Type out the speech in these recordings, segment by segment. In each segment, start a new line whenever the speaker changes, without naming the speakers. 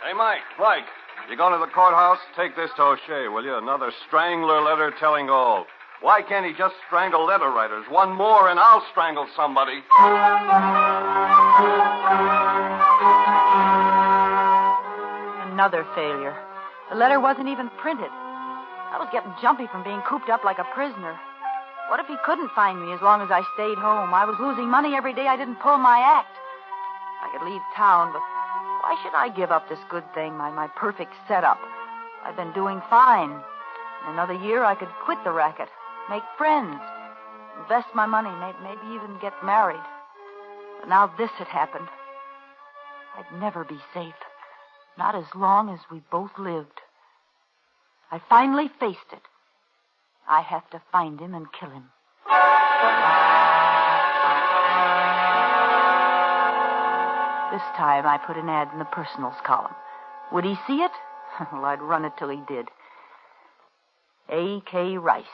Hey, Mike, you going to the courthouse? Take this to O'Shea, will you? Another strangler letter telling all. Why can't he just strangle letter writers? One more and I'll strangle somebody.
Another failure. The letter wasn't even printed. I was getting jumpy from being cooped up like a prisoner. What if he couldn't find me as long as I stayed home? I was losing money every day I didn't pull my act. I could leave town, but why should I give up this good thing, my perfect setup? I've been doing fine. In another year, I could quit the racket, make friends, invest my money, maybe even get married. But now this had happened. I'd never be safe. Not as long as we both lived. I finally faced it. I have to find him and kill him. This time I put an ad in the personals column. Would he see it? Well, I'd run it till he did. A.K. Rice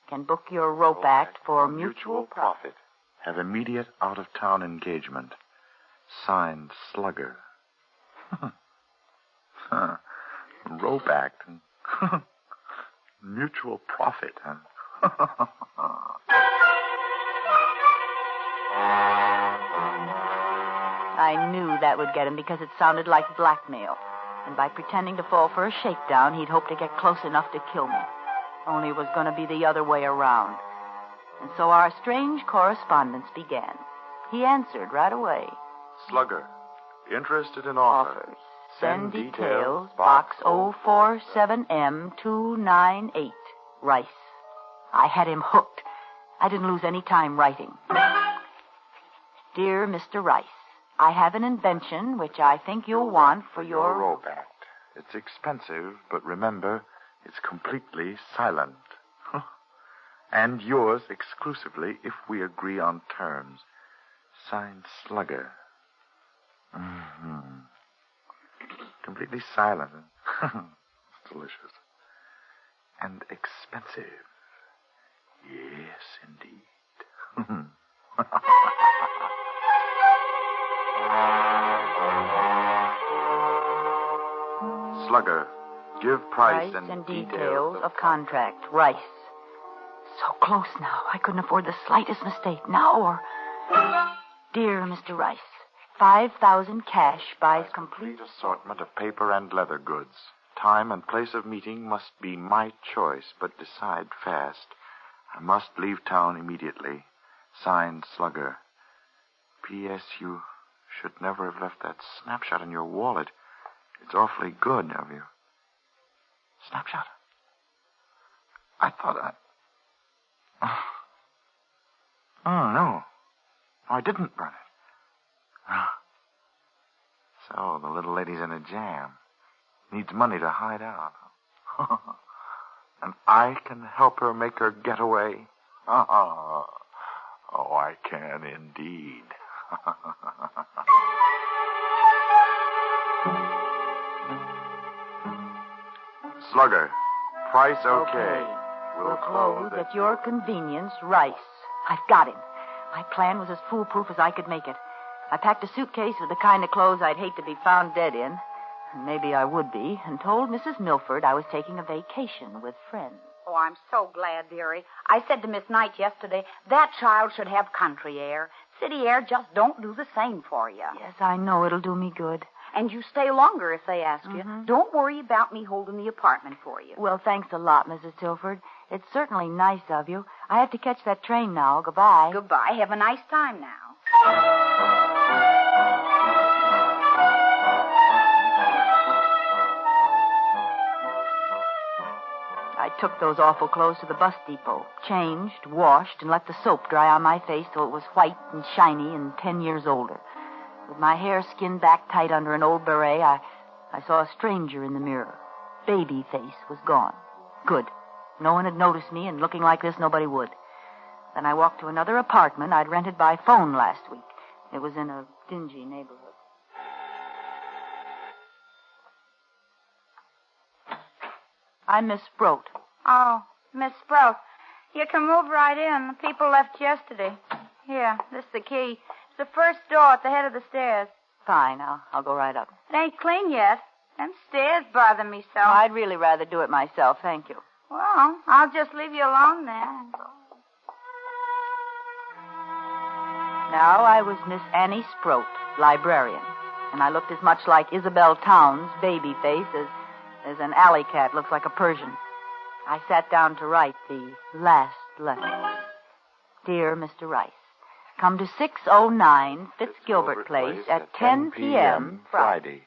can book your rope act for mutual profit.
Have immediate out-of-town engagement. Signed, Slugger. Rope act. Mutual profit, huh?
I knew that would get him because it sounded like blackmail. And by pretending to fall for a shakedown, he'd hope to get close enough to kill me. Only it was going to be the other way around. And so our strange correspondence began. He answered right away.
Slugger, interested in offers.
Send details, box 047M298, Rice. I had him hooked. I didn't lose any time writing. Dear Mr. Rice, I have an invention which I think you'll want for your
rope act. It's expensive, but remember, it's completely silent. And yours exclusively if we agree on terms. Signed, Slugger. Mm-hmm. Completely silent. It's delicious. And expensive. Yes, indeed. Slugger, give price and
details of contract. Rice. So close now. I couldn't afford the slightest mistake now or... Dear Mr. Rice, 5,000 cash buys complete
assortment of paper and leather goods. Time and place of meeting must be my choice, but decide fast. I must leave town immediately. Signed, Slugger. P.S. You should never have left that snapshot in your wallet. It's awfully good of you. Snapshot? I thought Oh, no. I didn't burn it. So, the little lady's in a jam. Needs money to hide out. And I can help her make her get away. Oh, I can indeed. Slugger, price okay.
We'll close at your convenience, Rice. I've got him. My plan was as foolproof as I could make it. I packed a suitcase with the kind of clothes I'd hate to be found dead in, and maybe I would be, and told Mrs. Milford I was taking a vacation with friends.
Oh, I'm so glad, dearie. I said to Miss Knight yesterday, that child should have country air. City air just don't do the same for you.
Yes, I know. It'll do me good.
And you stay longer if they ask you. Don't worry about me holding the apartment for you.
Well, thanks a lot, Mrs. Tilford. It's certainly nice of you. I have to catch that train now. Goodbye.
Goodbye. Have a nice time now.
I took those awful clothes to the bus depot, changed, washed, and let the soap dry on my face till it was white and shiny and 10 years older. With my hair skinned back tight under an old beret, I saw a stranger in the mirror. Baby face was gone. Good. No one had noticed me, and looking like this, nobody would. Then I walked to another apartment I'd rented by phone last week. It was in a dingy neighborhood. I'm Miss Sproat.
Oh, Miss Sprout. You can move right in. The people left yesterday. Here, this is the key. It's the first door at the head of the stairs.
Fine, I'll go right up.
It ain't clean yet. Them stairs bother me so.
I'd really rather do it myself, thank you.
Well, I'll just leave you alone then.
Now I was Miss Annie Sproat, librarian, and I looked as much like Isabel Towns' baby face as an alley cat looks like a Persian. I sat down to write the last letter. Dear Mr. Rice, come to 609 Fitzgilbert Place at 10 p.m.
Friday.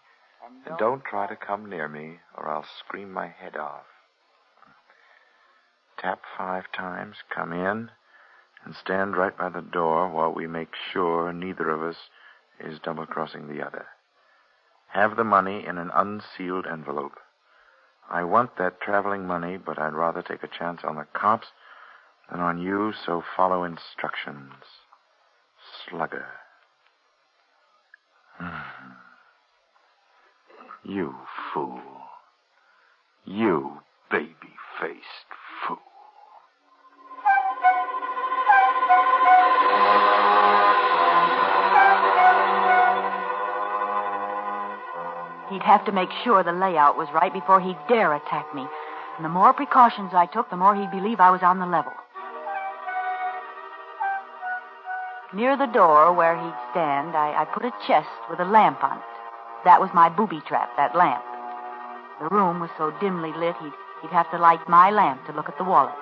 And don't try to come near me, or I'll scream my head off. Tap 5 times, come in, and stand right by the door while we make sure neither of us is double-crossing the other. Have the money in an unsealed envelope. I want that traveling money, but I'd rather take a chance on the cops than on you, so follow instructions. Slugger. You fool. You baby-faced fool.
He'd have to make sure the layout was right before he'd dare attack me. And the more precautions I took, the more he'd believe I was on the level. Near the door where he'd stand, I put a chest with a lamp on it. That was my booby trap, that lamp. The room was so dimly lit, he'd have to light my lamp to look at the wallet.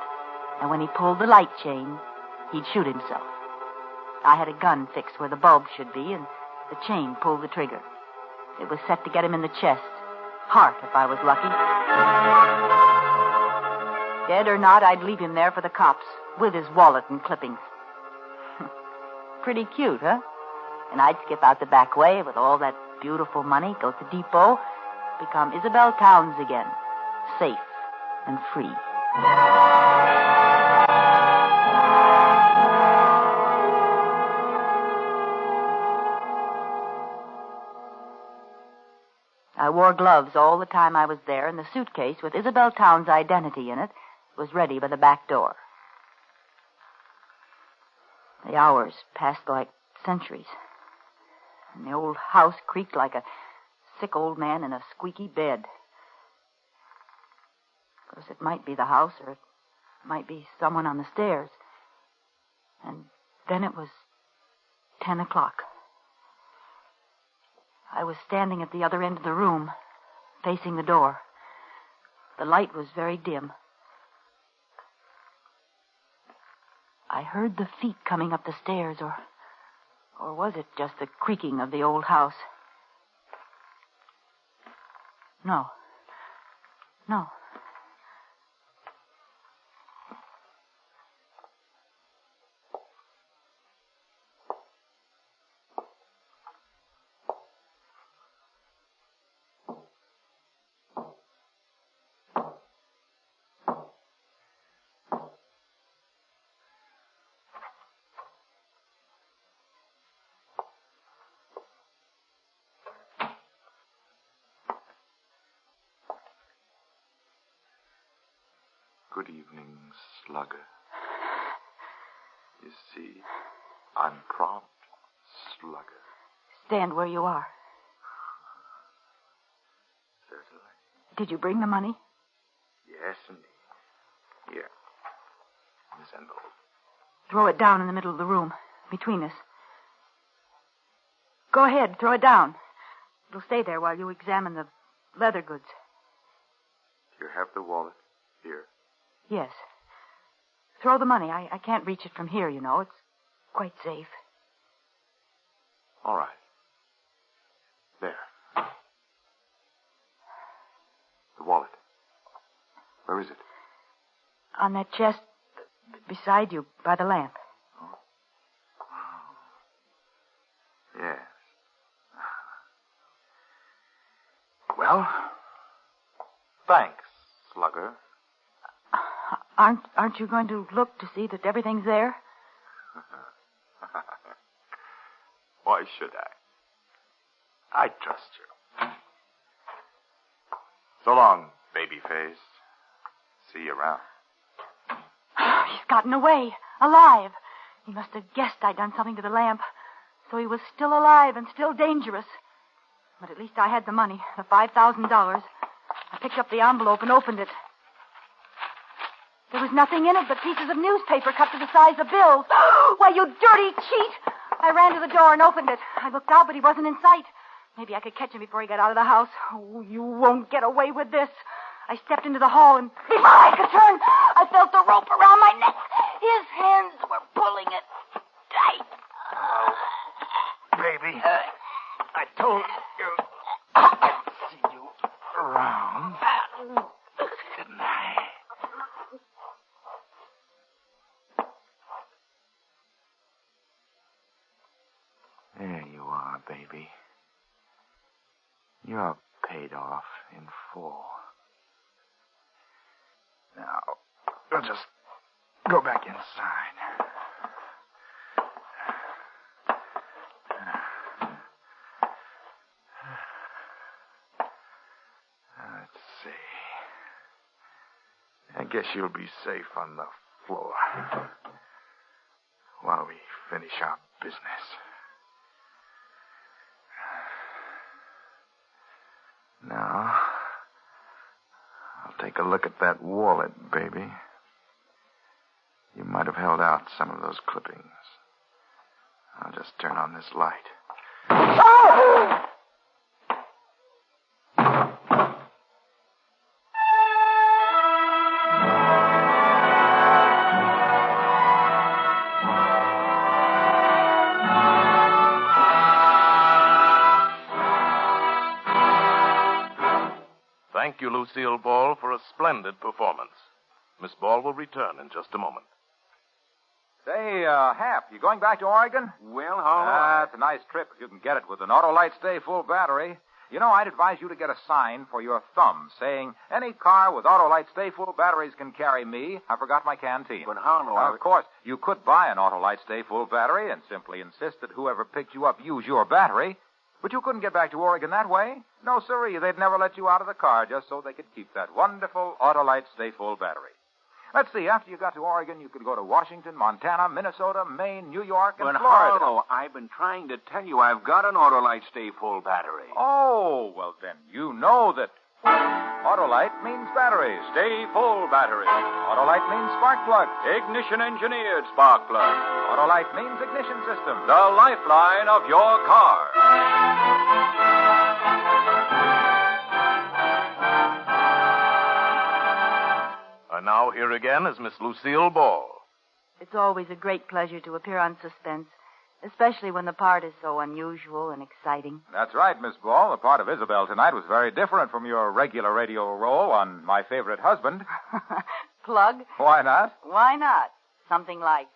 And when he pulled the light chain, he'd shoot himself. I had a gun fixed where the bulb should be, and the chain pulled the trigger. It was set to get him in the chest. Heart, if I was lucky. Dead or not, I'd leave him there for the cops, with his wallet and clippings. Pretty cute, huh? And I'd skip out the back way with all that beautiful money, go to Depot, become Isabel Towns again, safe and free. I wore gloves all the time I was there, and the suitcase with Isabel Towns' identity in it was ready by the back door. The hours passed like centuries, and the old house creaked like a sick old man in a squeaky bed. Of course, it might be the house, or it might be someone on the stairs. And then it was 10 o'clock. I was standing at the other end of the room, facing the door. The light was very dim. I heard the feet coming up the stairs, or was it just the creaking of the old house? No.
Good evening, Slugger. You see, I'm prompt, Slugger.
Stand where you are.
Certainly.
Did you bring the money?
Yes, indeed. Here. This envelope.
Throw it down in the middle of the room, between us. Go ahead, throw it down. It'll stay there while you examine the leather goods.
You have the wallet here.
Yes. Throw the money. I can't reach it from here, you know. It's quite safe.
All right. There. The wallet. Where is it?
On that chest beside you, by the lamp.
Oh. Yes. Well, thanks, Slugger.
Aren't you going to look to see that everything's there?
Why should I? I trust you. So long, babyface. See you around.
He's gotten away, alive. He must have guessed I'd done something to the lamp, so he was still alive and still dangerous. But at least I had the money, the $5,000. I picked up the envelope and opened it. There was nothing in it but pieces of newspaper cut to the size of bills. Why, you dirty cheat! I ran to the door and opened it. I looked out, but he wasn't in sight. Maybe I could catch him before he got out of the house. Oh, you won't get away with this. I stepped into the hall, and before I could turn, I felt the rope around my neck. His hands were pulling it tight.
Oh, baby. I told you I'd see you around. Didn't I? There you are, baby. You're paid off in full. Now, we'll just go back inside. Let's see. I guess you'll be safe on the floor while we finish our business. Now, I'll take a look at that wallet, baby. You might have held out some of those clippings. I'll just turn on this light. Oh!
Thank you, Lucille Ball, for a splendid performance. Miss Ball will return in just a moment.
Say, Hap, you going back to Oregon?
Well, how long?
It's a nice trip if you can get it with an Autolite Stay Full battery. You know, I'd advise you to get a sign for your thumb saying, any car with Autolite Stay Full batteries can carry me. I forgot my canteen.
But how long?
Of course, you could buy an Autolite Stay Full battery and simply insist that whoever picked you up use your battery. But you couldn't get back to Oregon that way. No, sirree. They'd never let you out of the car just so they could keep that wonderful Autolite Stay Full battery. Let's see. After you got to Oregon, you could go to Washington, Montana, Minnesota, Maine, New York, and
But
Florida.
Harlow, I've been trying to tell you I've got an Autolite Stay Full battery.
Oh, well, then you know that Autolite means batteries.
Stay Full battery.
Autolite means spark plug.
Ignition engineered spark plug.
Autolite means ignition system.
The lifeline of your car.
And now here again is Miss Lucille Ball.
It's always a great pleasure to appear on Suspense, especially when the part is so unusual and exciting.
That's right, Miss Ball. The part of Isabel tonight was very different from your regular radio role on My Favorite Husband.
Plug?
Why not?
Why not? Something like,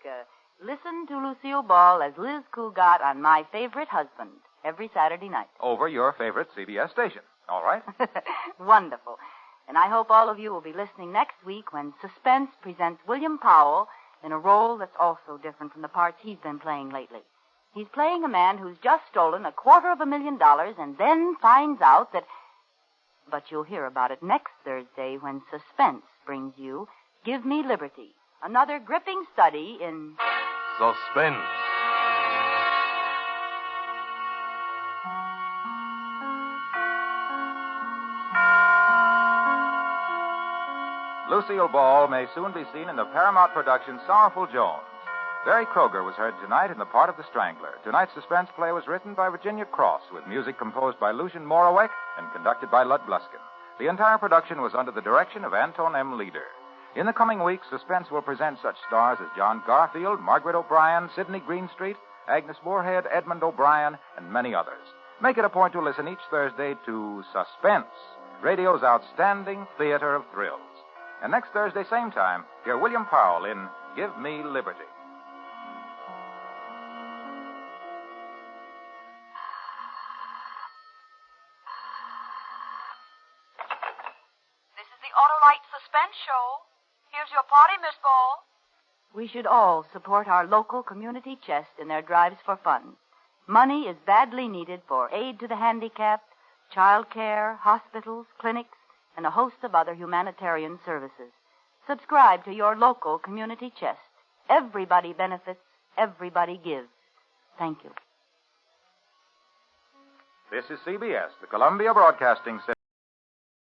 listen to Lucille Ball as Liz Cougat on My Favorite Husband every Saturday night.
Over your favorite CBS station. All right?
Wonderful. And I hope all of you will be listening next week when Suspense presents William Powell in a role that's also different from the parts he's been playing lately. He's playing a man who's just stolen $250,000 and then finds out that... But you'll hear about it next Thursday when Suspense brings you Give Me Liberty, another gripping study in...
Suspense.
Lucille Ball may soon be seen in the Paramount production Sorrowful Jones. Barry Kroger was heard tonight in the part of the Strangler. Tonight's suspense play was written by Virginia Cross, with music composed by Lucian Moraweck and conducted by Lud Bluskin. The entire production was under the direction of Anton M. Leader. In the coming weeks, Suspense will present such stars as John Garfield, Margaret O'Brien, Sidney Greenstreet, Agnes Moorehead, Edmund O'Brien, and many others. Make it a point to listen each Thursday to Suspense, radio's outstanding theater of thrills. And next Thursday, same time, hear William Powell in Give Me Liberty.
This is the Autolite Suspense Show. Here's your party, Miss Ball. We should all support our local community chest in their drives for fun. Money is badly needed for aid to the handicapped, child care, hospitals, clinics, and a host of other humanitarian services. Subscribe to your local community chest. Everybody benefits, everybody gives. Thank you.
This is CBS, the Columbia Broadcasting System.